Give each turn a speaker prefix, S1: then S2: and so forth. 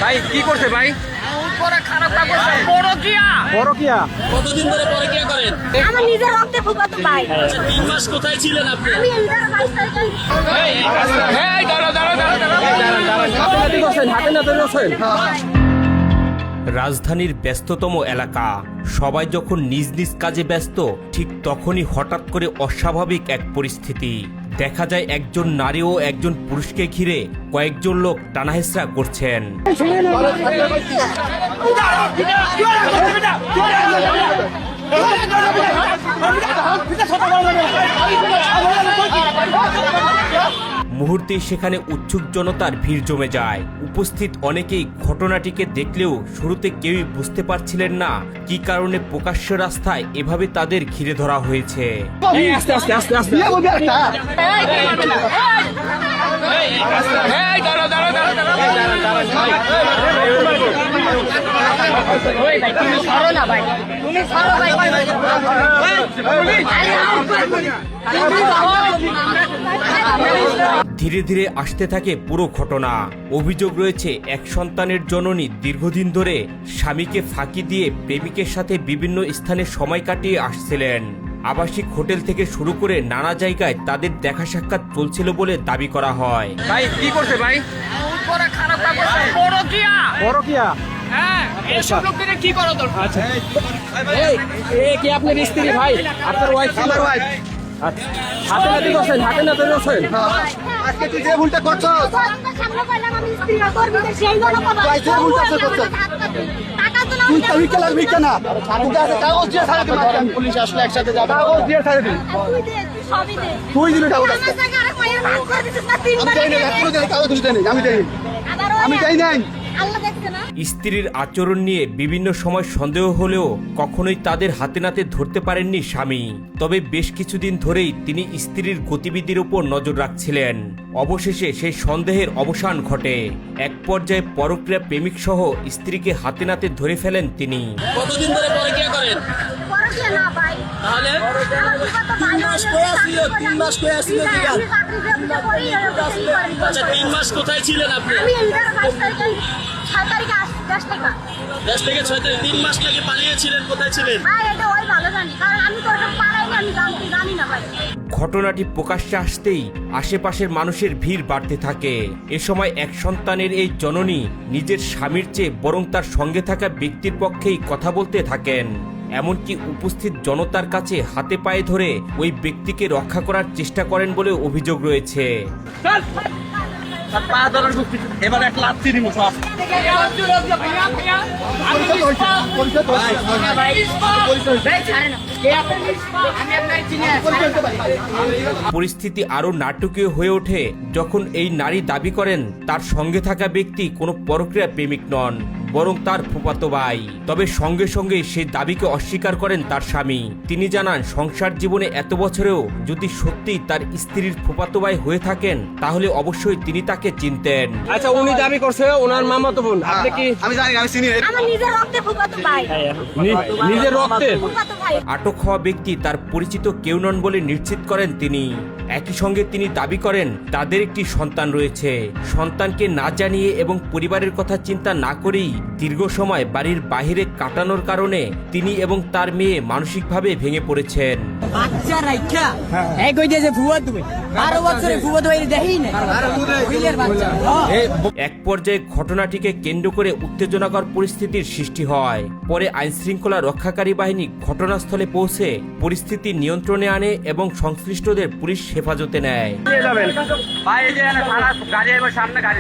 S1: ভাই কি করছে ভাই? পরকিয়া।
S2: কতদিন ধরে পরকিয়া করেন?
S3: আমার নিজের রক্তে ফুফাতো ভাই।
S2: আচ্ছা 3 মাস কোথায় ছিলেন আপনি?
S3: আমি এটার 22 তারিখে
S1: এই হাতে না ধরেছেন।
S4: রাজধানীর ব্যস্ততম এলাকা, সবাই যখন নিজ নিজ কাজে ব্যস্ত, ঠিক তখনই হঠাৎ করে অস্বাভাবিক এক পরিস্থিতি দেখা যায়। একজন নারী ও একজন পুরুষকে ঘিরে কয়েকজন লোক টানাহেচড়া করছেন। মুহূর্তেই সেখানে উৎসুক জনতার ভিড় জমে যায়। উপস্থিত অনেকেই ঘটনাটিকে দেখলেও শুরুতে কেউই বুঝতে পারছিলেন না কি কারণে প্রকাশ্য রাস্তায় এভাবে তাদের ঘিরে ধরা হয়েছে। ধীরে ধীরে আসতে থাকে পুরো ঘটনা। অভিযোগ রয়েছে এক সন্তানের জননী দীর্ঘদিন ধরে স্বামীকে ফাঁকি দিয়ে প্রেমিকের সাথে বিভিন্ন স্থানে সময় কাটিয়ে আসছিলেন। আবাসিক হোটেল থেকে শুরু করে নানা জায়গায় তাদের দেখা সাক্ষাৎ চলছিল বলে দাবি করা হয়।
S1: ভাই কি করছে ভাই? পরকিয়া। আচ্ছা এই কি আপনার স্ত্রী ভাই? আপনার ওয়াইফ? আমার ওয়াইফ। আচ্ছা হাতে না ধরেছেন।
S5: আজকে তুই যে ভুলটা করছো
S3: সামনে পাইলাম আমি স্ত্রী কর্মীদের সেই জন্য কথা
S5: তুই যে ভুলটা করছো
S3: টাকা তো না
S5: তুই তো উইকেলার উইকে না তুই আছে কাগজ দিয়ে ছাড়া দিবি পুলিশ আসলে একসাথে যাবে কাগজ দিয়ে ছাড়া দিবি
S3: তুই দে তুই সবই দে
S5: তুই দিবি কাগজ
S3: আমার জায়গা আরে কয়ের ভাগ করে দিছিস না তিন
S5: আমি
S3: বার
S5: চাই না এখনো দেই কাগজ দিতে নেই আমি চাই নাই
S3: আল্লাহ দেখছে না।
S4: স্ত্রীর আচরণ নিয়ে বিভিন্ন সময় সন্দেহ হলেও কখনোই তাদের হাতে নাতে ধরতে পারেননি স্বামী। তবে বেশ কিছুদিন ধরেই তিনি স্ত্রীর গতিবিধির উপর নজর রাখছিলেন। অবশেষে সেই সন্দেহের অবসান ঘটে। এক পর্যায়ে পরক্রিয়া প্রেমিক সহ স্ত্রীকে হাতে নাতে ধরে ফেলেন তিনি।
S2: কতদিন ধরে পরকিয়া করেন?
S3: পরকিয়া না ভাই।
S2: তাহলে
S3: আমার ফুফাতো ভাই
S2: 3 মাস কই আসছিল? 3 মাস কই আসছিল?
S3: আমি চাকরি দিয়ে করি
S2: আচ্ছা 3 মাস কোথায় ছিলেন আপনি?
S3: আমি এটার 22 তারিখে 6 তারিখে আসছি 10 টাকা।
S2: 10 থেকে 6 তারিখ 3 মাস লাগে পালিয়েছিলেন, কোথায় ছিলেন?
S3: ভাই এটা ওই ভালো জানি কারণ আমি তো ওটা পারাইনি আমি জানি না ভাই।
S4: ঘটনাটি প্রকাশ্যে আসতেই আশেপাশের মানুষের ভিড় বাড়তে থাকে। এ সময় এক সন্তানের এই জননী নিজের স্বামীর চেয়ে বরং তার সঙ্গে থাকা ব্যক্তির পক্ষেই কথা বলতে থাকেন। এমনকি উপস্থিত জনতার কাছে হাতে পায়ে ধরে ওই ব্যক্তিকে রক্ষা করার চেষ্টা করেন বলে অভিযোগ রয়েছে।
S1: এবার এক লাথি দিব সব।
S4: পরিস্থিতি আরো নাটকীয় হয়ে ওঠে যখন এই নারী দাবি করেন তার সঙ্গে থাকা ব্যক্তি কোনো পরক্রিয়া প্রেমিক নন, বরং তার ফুফাতো ভাই। তবে সঙ্গে সঙ্গে সেই দাবিকে অস্বীকার করেন তার স্বামী। তিনি জানান সংসার জীবনে এত বছরেও যদি সত্যি তার স্ত্রীর ফুফাতো ভাই হয়ে থাকেন তাহলে অবশ্যই তিনি তাকে চিনতেন।
S1: আচ্ছা উনি দাবি করছে ওনার মামাতো বোন। আপনি কি?
S5: আমি জানি আমি চিনি
S3: আমার নিজের রক্তে ফুফাতো ভাই।
S1: নিজের রক্তের?
S3: ফুফাতো ভাই।
S4: আটক হওয়া ব্যক্তি তার পরিচিত কেউ নন বলে নিশ্চিত করেন তিনি। একই সঙ্গে তিনি দাবি করেন তাদের একটি সন্তান রয়েছে। সন্তানকে না জানিয়ে এবং পরিবারের কথা চিন্তা না করেই দীর্ঘ সময় বাড়ির বাহিরে কাটানোর কারণে তিনি এবং তার মেয়ে মানসিকভাবে ভেঙে পড়েছেন।
S6: বাচ্চা রাইখা এক কই দিয়ে যে ফুয়া তুমি 12 বছরে ফুয়া তো দেখেই না হইলের বাচ্চা।
S4: এক পর্যায়ে ঘটনাটিকে কেন্দ্র করে উত্তেজনাকর পরিস্থিতির সৃষ্টি হয়। পরে আইনশৃঙ্খলা রক্ষাকারী বাহিনী ঘটনাস্থলে পৌঁছে পরিস্থিতি নিয়ন্ত্রণে আনে এবং সংশ্লিষ্টদের পুলিশ হেফাজতে নেয়।
S1: ভাই এই যে গাড়ি সামনে গাড়ি